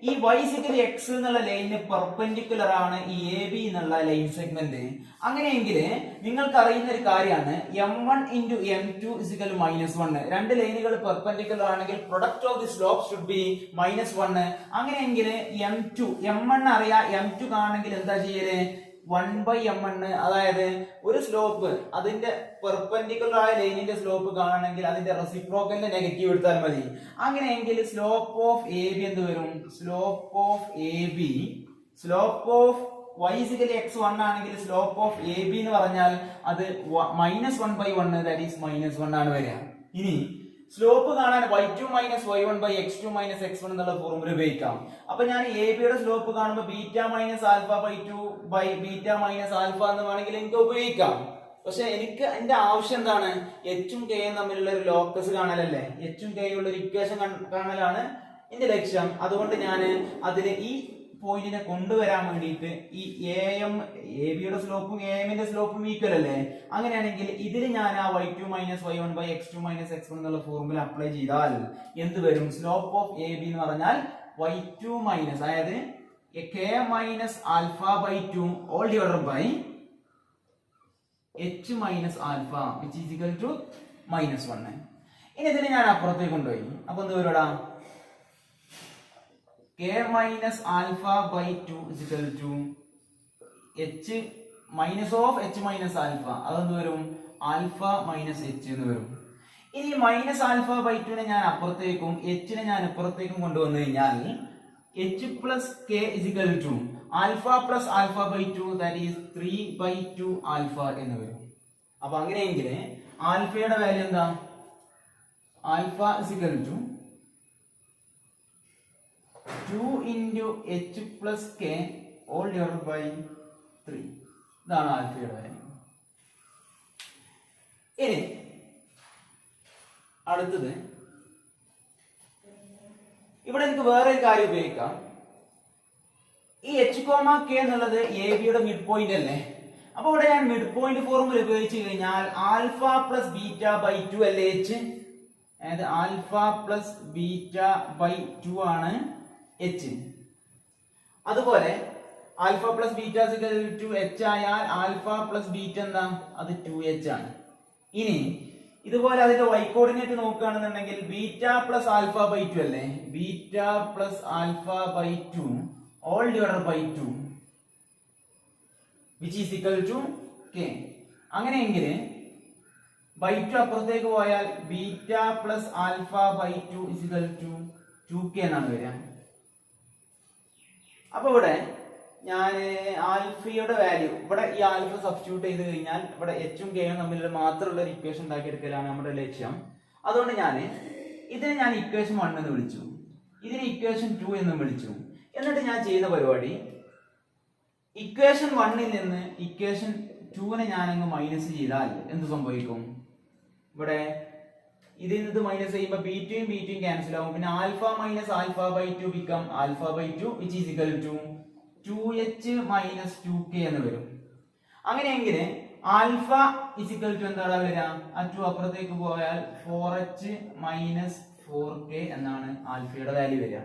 ഈ y ഇസിക്കൽ എക്സ് എന്നുള്ള ലൈനിന് പെർപെൻഡിക്കുലർ ആണ് ഈ എ ബി എന്നുള്ള ലൈൻ സെഗ്മെന്റ്. അങ്ങനെയെങ്കിൽ നിങ്ങൾക്ക് അറിയുന്ന ഒരു കാര്യമാണ് m1 into m2 ഇസിക്കൽ -1. രണ്ട് ലൈനുകൾ പെർപെൻഡിക്കുലർ ആണെങ്കിൽ product of the slope should be -1. അങ്ങനെയെങ്കിൽ m1 അറിയാം, m2 കാണണമെങ്കിൽ എന്താ ചെയ്യല്? 1/m1. അതായത് ഒരു സ്ലോപ്പ് അതിന്റെ പെർപെൻഡിക്കുലർ ആയ ലൈനിന്റെ സ്ലോപ്പ് കാണണമെങ്കിൽ അതിന്റെ റെസിപ്രോക്കലിന്റെ നെഗറ്റീവ് എടുത്താൽ മതി. അങ്ങനെയെങ്കിൽ സ്ലോപ്പ് ഓഫ് എ ബി എന്ത് വരും? Slope of A B, slope of y is equal x1 ആണെങ്കിൽ സ്ലോപ്പ് ഓഫ് എ ബി എന്ന് പറഞ്ഞാൽ അത് -1/1, ദാറ്റ് ഈസ് -1 ആണ് വരിക. ഇനി സ്ലോപ്പ് കാണാൻ y2 - y1 x2 - x1 എന്നുള്ള ഫോർമുല ഉപയോഗിക്കാം. അപ്പൊ ഞാൻ എ ബിയുടെ സ്ലോപ്പ് കാണുമ്പോൾ beta minus alpha by 2 by beta minus alpha എന്ന് വേണമെങ്കിൽ എനിക്ക് ഉപയോഗിക്കാം. പക്ഷെ എനിക്ക് എന്റെ ആവശ്യം എന്താണ്? എച്ചും കെയും തമ്മിലുള്ള ഒരു ലോക്കസ് കാണലല്ലേ, എച്ചും കെയും ഉള്ള ഒരു ഇക്വേഷൻ കാണലാണ് എന്റെ ലക്ഷ്യം. അതുകൊണ്ട് ഞാൻ അതിന് ഈ പോയിന്റിനെ കൊണ്ടുവരാൻ വേണ്ടിയിട്ട് ഈ എ ബിയുടെ സ്ലോപ്പും എ എമ്മിന്റെ സ്ലോപ്പും ഈക്വൽ അല്ലേ? അങ്ങനെയാണെങ്കിൽ ഇതിൽ ഞാൻ ആ y2 - y1 x2 - x1 എന്നുള്ള ഫോർമുല അപ്ലൈ ചെയ്താൽ എന്ത് വരും? സ്ലോപ്പ് ഓഫ് എ ബി എന്ന് പറഞ്ഞാൽ y2 മൈനസ്, അതായത് k minus alpha by 2 all divided by h minus alpha which is equal to -1. ഇനി ഇതിനെ ഞാൻ അപ്പുറത്തേക്ക് കൊണ്ടുപോയി. അപ്പൊ എന്ത് വരൂടാ? k minus alpha by 2 is equal to h minus of h minus alpha. അതെന്ത് വരും? ആൽഫ മൈനസ് h എന്ന് വരും. ഇനി മൈനസ് ആൽഫ ബൈ 2 നെ ഞാൻ അപ്പുറത്തേക്കും h നെ ഞാൻ ഇപ്പുറത്തേക്കും കൊണ്ടുവന്നു കഴിഞ്ഞാൽ h plus k is equal to alpha plus alpha by 2 that is 3/2 alpha എന്ന് വരും. അപ്പൊ അങ്ങനെയെങ്കിൽ ആൽഫയുടെ വാല്യൂ എന്താ? Alpha is equal to 2 into h plus k all divided by 3. ഇതാണ് ആൽഫയുടെ വാല്യൂ. ഇനി അടുത്തത് ഇവിടെ എനിക്ക് വേറെ ഒരു കാര്യം ഉപയോഗിക്കാം. ഈ h, k എന്നുള്ളത് എ ബിയുടെ മിഡ് പോയിന്റ് അല്ലേ? അപ്പൊ ഇവിടെ ഞാൻ മിഡ് പോയിന്റ് ഫോർമുല ഉപയോഗിച്ച് കഴിഞ്ഞാൽ ആൽഫ പ്ലസ് ബീറ്റ ബൈ 2 അല്ലേ h? അതായത് ആൽഫ പ്ലസ് ബീറ്റ ബൈ 2 ആണ് h. അതുപോലെ alpha plus beta to h ആയാൽ ആൽഫ പ്ലസ് ബീറ്റ എന്താ? അത് 2h ആണ്. ഇനി ഇതുപോലെ അതിന്റെ y കോർഡിനേറ്റ് നോക്കുകയാണെന്നുണ്ടെങ്കിൽ ബീറ്റ പ്ലസ് ആൽഫ ബൈ 2 അല്ലേ? Beta plus alpha by 2 all divided by 2 which is equal to k. അങ്ങനെയെങ്കിൽ ബൈ 2 അപ്പുറത്തേക്ക് പോയാൽ beta plus alpha by 2 is equal to 2k എന്നാണ് വരിക. അപ്പൊ ഇവിടെ ഞാൻ ആൽഫയുടെ വാല്യൂ ഇവിടെ ഈ ആൽഫ സബ്സ്റ്റിറ്റ്യൂട്ട് ചെയ്ത് കഴിഞ്ഞാൽ ഇവിടെ എച്ചും കെയും തമ്മിലുള്ള മാത്രമുള്ള ഒരു ഇക്വേഷൻ ഉണ്ടാക്കിയെടുക്കലാണ് നമ്മുടെ ലക്ഷ്യം. അതുകൊണ്ട് ഇതിനെ ഞാൻ ഇക്വേഷൻ 1 എന്ന് വിളിച്ചു, ഇതിനെ ഇക്വേഷൻ 2 എന്നും വിളിച്ചു. എന്നിട്ട് ഞാൻ ചെയ്യുന്ന പരിപാടി ഇക്വേഷൻ 1ൽ നിന്ന് ഇക്വേഷൻ 2നെ ഞാൻ അങ്ങ് മൈനസ് ചെയ്താൽ എന്ത് സംഭവിക്കും? ഇവിടെ ഇതിൽ നിന്ന് മൈനസ് ചെയ്യുമ്പോൾ ബീറ്റയും ബീറ്റയും ക്യാൻസൽ ആവും. പിന്നെ alpha minus alpha by 2 become alpha by 2 which is equal to 2h minus 2k എന്ന് വരും. അങ്ങനെയെങ്കിൽ ആൽഫ ഇസ് ഈക്വൽ ടു എന്താണ് വരിക? ആ 2 അപ്പുറത്തേക്ക് പോയാൽ 4h മൈനസ് 4k എന്നാണ് ആൽഫയുടെ വാല്യൂ വരിക.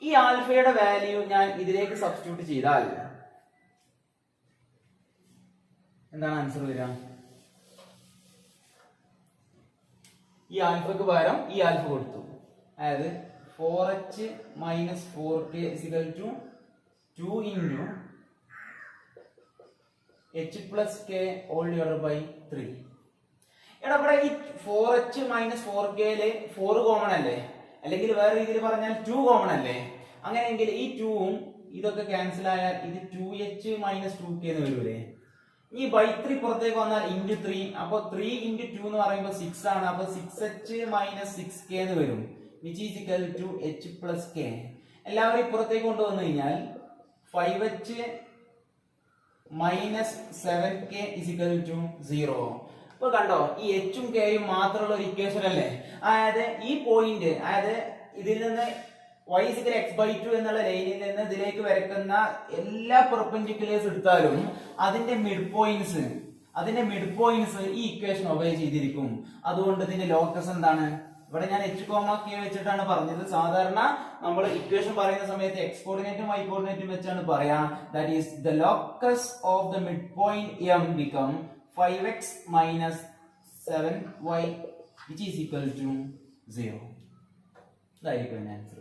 ഈ ആൽഫയുടെ വാല്യൂ ഞാൻ ഇതിലേക്ക് സബ്സ്റ്റിറ്റ്യൂട്ട് ചെയ്താൽ എന്താണ് ആൻസർ വരിക? ഈ ആൽഫക്ക് പകരം ഈ ആൽഫ കൊടുത്തു. അതായത് 4h minus 4k is equal to 2 into h plus k all divided by 3. എടാ ഇവിടെ ഈ 4h minus 4k ല് 4 കോമൺ അല്ലേ, അല്ലെങ്കിൽ വേറെ രീതിയിൽ പറഞ്ഞാൽ 2 കോമൺ അല്ലേ? അങ്ങനെയെങ്കിൽ ഈ 2ഉം ഇതൊക്കെ ക്യാൻസൽ ആയാൽ ഇത് 2h minus 2k എന്ന് വരൂലേ? ഈ ബൈ 3 പുറത്തേക്ക് വന്നാൽ ഇൻറ്റു 3, അപ്പൊ 3 into 2 എന്ന് പറയുമ്പോൾ 6 ആണ്. അപ്പൊ 6h minus 6k എന്ന് വരും, which is equal to h plus k. എല്ലാവരും പുറത്തേക്ക് കൊണ്ടുവന്നു കഴിഞ്ഞാൽ 5h minus 7k is equal to 0. ഇപ്പൊ കണ്ടോ, ഈ എച്ചും കെയും മാത്രമുള്ള ഒരു ഇക്വേഷൻ അല്ലേ? അതായത് ഈ പോയിന്റ്, അതായത് ഇതിൽ നിന്ന് y is equal x by 2 എന്നുള്ള ലൈനിൽ നിന്ന് ഇതിലേക്ക് വരയ്ക്കുന്ന എല്ലാ പെർപെൻഡിക്കുലേഴ്സ് എടുത്താലും അതിന്റെ മിഡ് പോയിന്റ്സ് ഈ ഇക്വേഷൻ ഒബേ ചെയ്തിരിക്കും. അതുകൊണ്ട് ഇതിന്റെ ലോക്കസ് എന്താണ്? ഇവിടെ ഞാൻ h, k വെച്ചിട്ടാണ് പറഞ്ഞത്. സാധാരണ നമ്മൾ ഇക്വേഷൻ പറയുന്ന സമയത്ത് x കോർഡിനേറ്റും y കോർഡിനേറ്റും വെച്ചാണ് പറയാ. That is the locus of the mid point m become 5x minus 7y which is equal to 0. ഇതായിരിക്കും ആൻസർ.